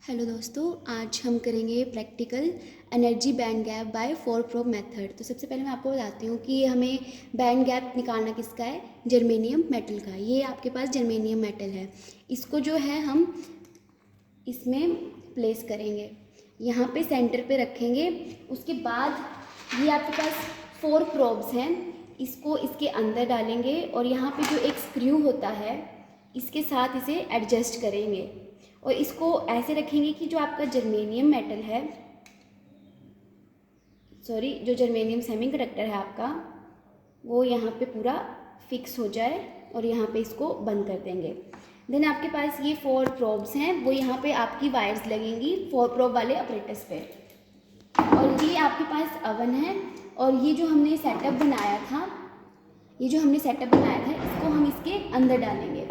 Hello दोस्तों, आज हम करेंगे practical energy band gap by four probe method. तो सबसे पहले मैं आपको बताती हूँ कि हमें बैंड गैप निकालना किसका है, जर्मेनियम मेटल का। ये आपके पास जर्मेनियम मेटल है, इसको जो है हम इसमें प्लेस करेंगे, यहाँ पे सेंटर पे रखेंगे। उसके बाद ये आपके पास फोर प्रोब्स हैं, इसको इसके अंदर डालेंगे और यहाँ पे जो एक स्क्रू होता है इसके साथ इसे एडजस्ट करेंगे और इसको ऐसे रखेंगे कि जो आपका जर्मेनियम मेटल है, जो जर्मेनियम सेमीकंडक्टर है आपका, वो यहाँ पे पूरा फिक्स हो जाए और यहाँ पे इसको बंद कर देंगे। देन आपके पास ये फोर प्रोब्स हैं, वो यहाँ पे आपकी वायर्स लगेंगी फोर प्रोब वाले ऑपरेटर्स पे। और ये आपके पास अवन है और ये जो हमने सेटअप बनाया था, इसको हम इसके अंदर डालेंगे।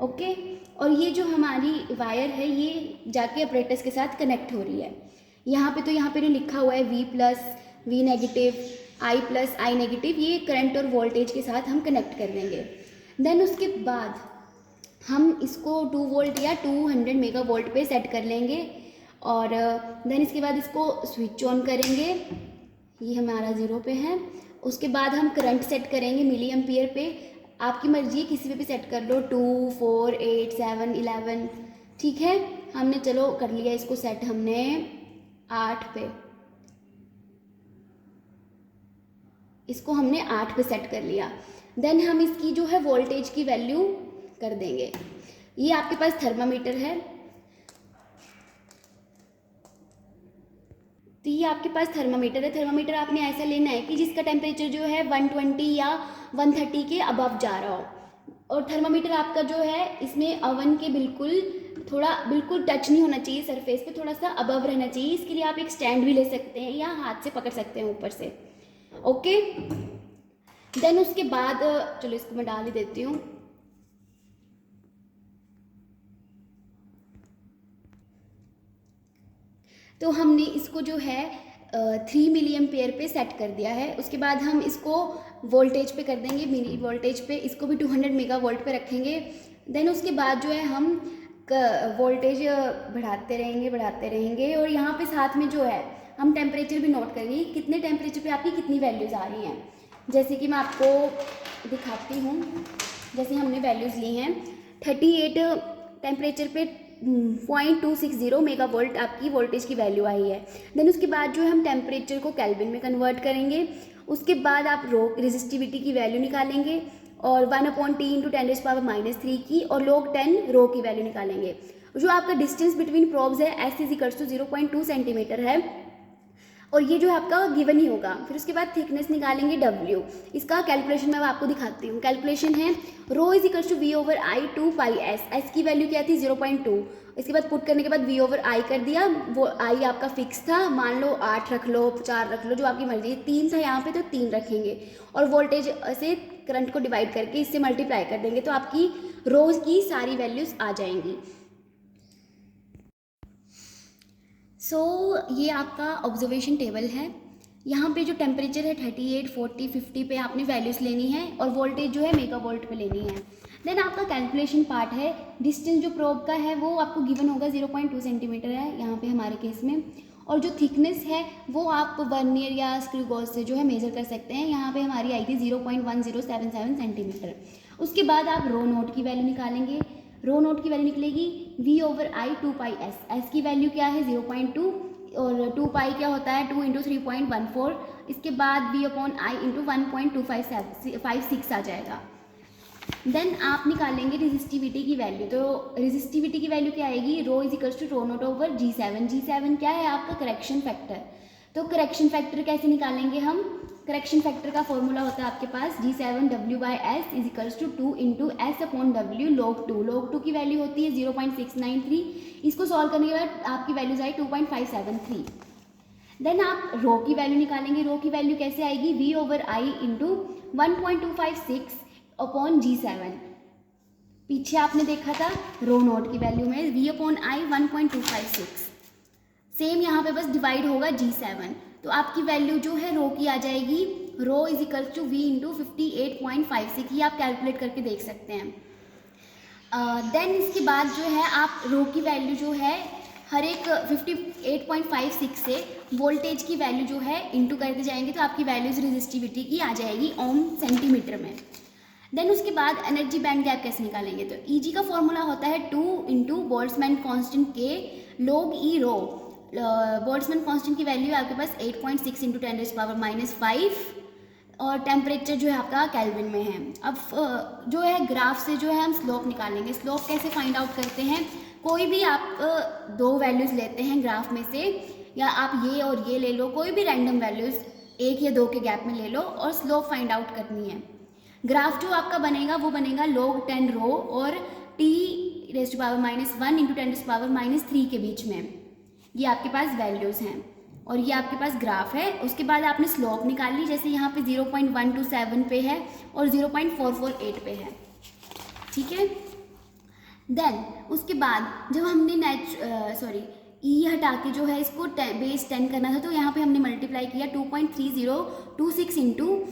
ओके, और ये जो हमारी वायर है ये जाके ऑपरेटर्स के साथ कनेक्ट हो रही है। यहाँ पे लिखा हुआ है V नेगेटिव, I नेगेटिव, ये करंट और वोल्टेज के साथ हम कनेक्ट कर देंगे। देन उसके बाद हम इसको 2 वोल्ट या 200 मेगा वोल्ट पे सेट कर लेंगे और देन इसके बाद इसको स्विच ऑन करेंगे, ये हमारा 0 पे है। उसके बाद हम करंट सेट करेंगे मिली एम्पियर पे, आपकी मर्जी है किसी पे भी सेट कर लो, 2, 4, 8, 7, 11, ठीक है। हमने चलो कर लिया इसको सेट, हमने 8 पे, इसको हमने 8 पे सेट कर लिया। देन हम इसकी जो है वोल्टेज की वैल्यू कर देंगे। ये आपके पास थर्मामीटर है, तो ये आपके पास थर्मामीटर आपने ऐसा लेना है कि जिसका टेम्परेचर जो है 120 या 130 के अबव जा रहा हो। और थर्मामीटर आपका जो है इसमें अवन के बिल्कुल टच नहीं होना चाहिए सरफेस पे, थोड़ा सा अबव रहना चाहिए। इसके लिए आप एक स्टैंड भी ले सकते हैं या हाथ से पकड़ सकते हैं ऊपर से। ओके, देन उसके बाद चलो इसको मैं डाल ही देती हूँ। तो हमने इसको जो है 3 मिली एम्पेयर पे सेट कर दिया है। उसके बाद हम इसको वोल्टेज पे कर देंगे, मिली वोल्टेज पे, इसको भी 200 मेगा वोल्ट पे रखेंगे। देन उसके बाद जो है हम वोल्टेज बढ़ाते रहेंगे और यहाँ पे साथ में जो है हम टेम्परेचर भी नोट करेंगे, कितने टेम्परेचर पे आपकी कितनी वैल्यूज़ आ रही हैं। जैसे कि मैं आपको दिखाती हूँ, जैसे हमने वैल्यूज़ ली हैं 38 टेम्परेचर पे 0.260 मेगा वोल्ट आपकी वोल्टेज की वैल्यू आई है। देन उसके बाद जो है हम टेम्परेचर को केल्विन में कन्वर्ट करेंगे। उसके बाद आप रो रेजिस्टिविटी की वैल्यू निकालेंगे और 1/T × 10⁻³ की और log 10 रो की वैल्यू निकालेंगे। जो आपका डिस्टेंस बिटवीन प्रोब्स है S = 0.2 सेंटीमीटर है और ये जो है आपका गिवन ही होगा। फिर उसके बाद थिकनेस निकालेंगे W, इसका कैलकुलेशन मैं आपको दिखाती हूँ। कैलकुलेशन है ρ = V/I 2πs, S की वैल्यू क्या थी 0.2, इसके बाद पुट करने के बाद V/I कर दिया, वो I आपका फिक्स था, मान लो 8 रख लो, 4 रख लो, जो आपकी मर्जी है। 3 था यहाँ पे तो 3 रखेंगे और वोल्टेज से करंट को डिवाइड करके इससे मल्टीप्लाई कर देंगे तो आपकी रोज़ की सारी वैल्यूज़ आ जाएंगी। ये आपका ऑब्जर्वेशन टेबल है। यहाँ पे जो टेम्परेचर है 38, 40, 50 पे आपने वैल्यूज़ लेनी है और वोल्टेज जो है मेगा वोल्ट पे लेनी है। देन आपका कैलकुलेशन पार्ट है, डिस्टेंस जो प्रोब का है वो आपको गिवन होगा 0.2 सेंटीमीटर है यहाँ पे हमारे केस में, और जो थिकनेस है वो आप वर्नियर या स्क्रू गॉज से जो है मेज़र कर सकते हैं। यहाँ पे हमारी आई थी 0.1077 सेंटीमीटर। उसके बाद आप रो नोट की वैल्यू निकालेंगे, रो नोट की वैल्यू निकलेगी V/I 2πs, S की वैल्यू क्या है 0.2 और 2π क्या होता है 2 × 3.14, इसके बाद V/I × 1.256 आ जाएगा। देन आप निकालेंगे रेजिस्टिविटी की वैल्यू, तो रेजिस्टिविटी की वैल्यू क्या आएगी, ρ = ρ0/G7। G7 क्या है आपका करेक्शन फैक्टर। तो करेक्शन फैक्टर कैसे निकालेंगे हम, करेक्शन फैक्टर का फॉर्मूला होता है आपके पास G7 W/S = 2 × S/W log 2। log 2 की वैल्यू होती है 0.693, इसको सॉल्व करने के बाद आपकी वैल्यूज आई 2.573। देन आप रो की वैल्यू निकालेंगे, रो की वैल्यू कैसे आएगी V/I × 1.256/G7। पीछे आपने देखा था रो नोट की वैल्यू में V/I 1.256, सेम यहाँ पे बस डिवाइड होगा G7, तो आपकी वैल्यू जो है रो की आ जाएगी ρ = V × 58.56, ये आप कैलकुलेट करके देख सकते हैं। देन इसके बाद जो है आप रो की वैल्यू जो है हर एक 58.56 से वोल्टेज की वैल्यू जो है इंटू करते जाएंगे तो आपकी वैल्यूज रेजिस्टिविटी की आ जाएगी ओम सेंटीमीटर में। देन उसके बाद एनर्जी बैंड गैप कैसे निकालेंगे, तो ईजी का फॉर्मूला होता है 2 इंटू बोल्ट्जमैन कांस्टेंट के log ई रो। बोल्ट्जमैन कांस्टेंट की वैल्यू है आपके पास 8.6 इंटू 10⁻⁵ और टेम्परेचर जो है आपका केल्विन में है। अब जो है ग्राफ से जो है हम स्लोप निकालेंगे। स्लोप कैसे फाइंड आउट करते हैं, कोई भी आप दो वैल्यूज़ लेते हैं ग्राफ में से, या आप ये और ये ले लो, कोई भी रैंडम वैल्यूज़ 1 या 2 के गैप में ले लो और स्लोप फाइंड आउट करनी है। ग्राफ जो आपका बनेगा वो बनेगा log 10 रो और t⁻⁻1 इंटू 10⁻⁻3 के बीच में। ये आपके पास वैल्यूज़ हैं और ये आपके पास ग्राफ है। उसके बाद आपने स्लोप निकाल ली, जैसे यहाँ पे 0.127 पे है और 0.448 पे है, ठीक है। देन उसके बाद जब हमने ई हटा के जो है इसको बेस 10 करना था, तो यहाँ पे हमने मल्टीप्लाई किया 2.3026 इंटू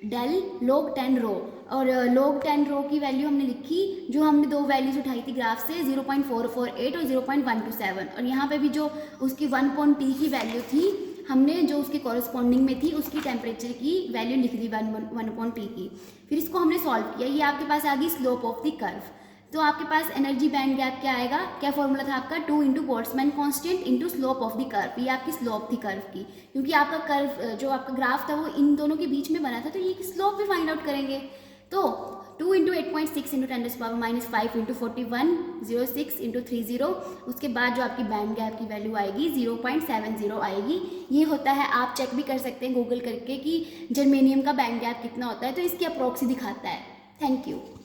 डेल log 10 रो, और log 10 रो की वैल्यू हमने लिखी, जो हमने दो वैल्यूज उठाई थी ग्राफ से 0.448 और 0.127, और यहाँ पे भी जो उसकी 1 की वैल्यू थी हमने जो उसके कॉरस्पॉन्डिंग में थी उसकी टेम्परेचर की वैल्यू लिख दी 1 की। फिर इसको हमने सॉल्व किया, ये आपके पास आ गई स्लोप ऑफ द कर्व। तो आपके पास एनर्जी बैंड गैप क्या आएगा, क्या फॉर्मूला था आपका, 2 into Boltzmann constant into slope of the curve. ये आपकी स्लोप थी कर्व की, क्योंकि आपका कर्व जो आपका ग्राफ था वो इन दोनों के बीच में बना था, तो ये स्लोप भी फाइंड आउट करेंगे। तो 2 इंटू 8.6 इंटू 10⁻⁵ इंटू 4106 इंटू 30, उसके बाद जो आपकी बैंड गैप की वैल्यू आएगी 0.70 आएगी। ये होता है, आप चेक भी कर सकते हैं गूगल करके कि जर्मेनियम का बैंड गैप कितना होता है, तो इसकी अप्रोक्सी दिखाता है। Thank you.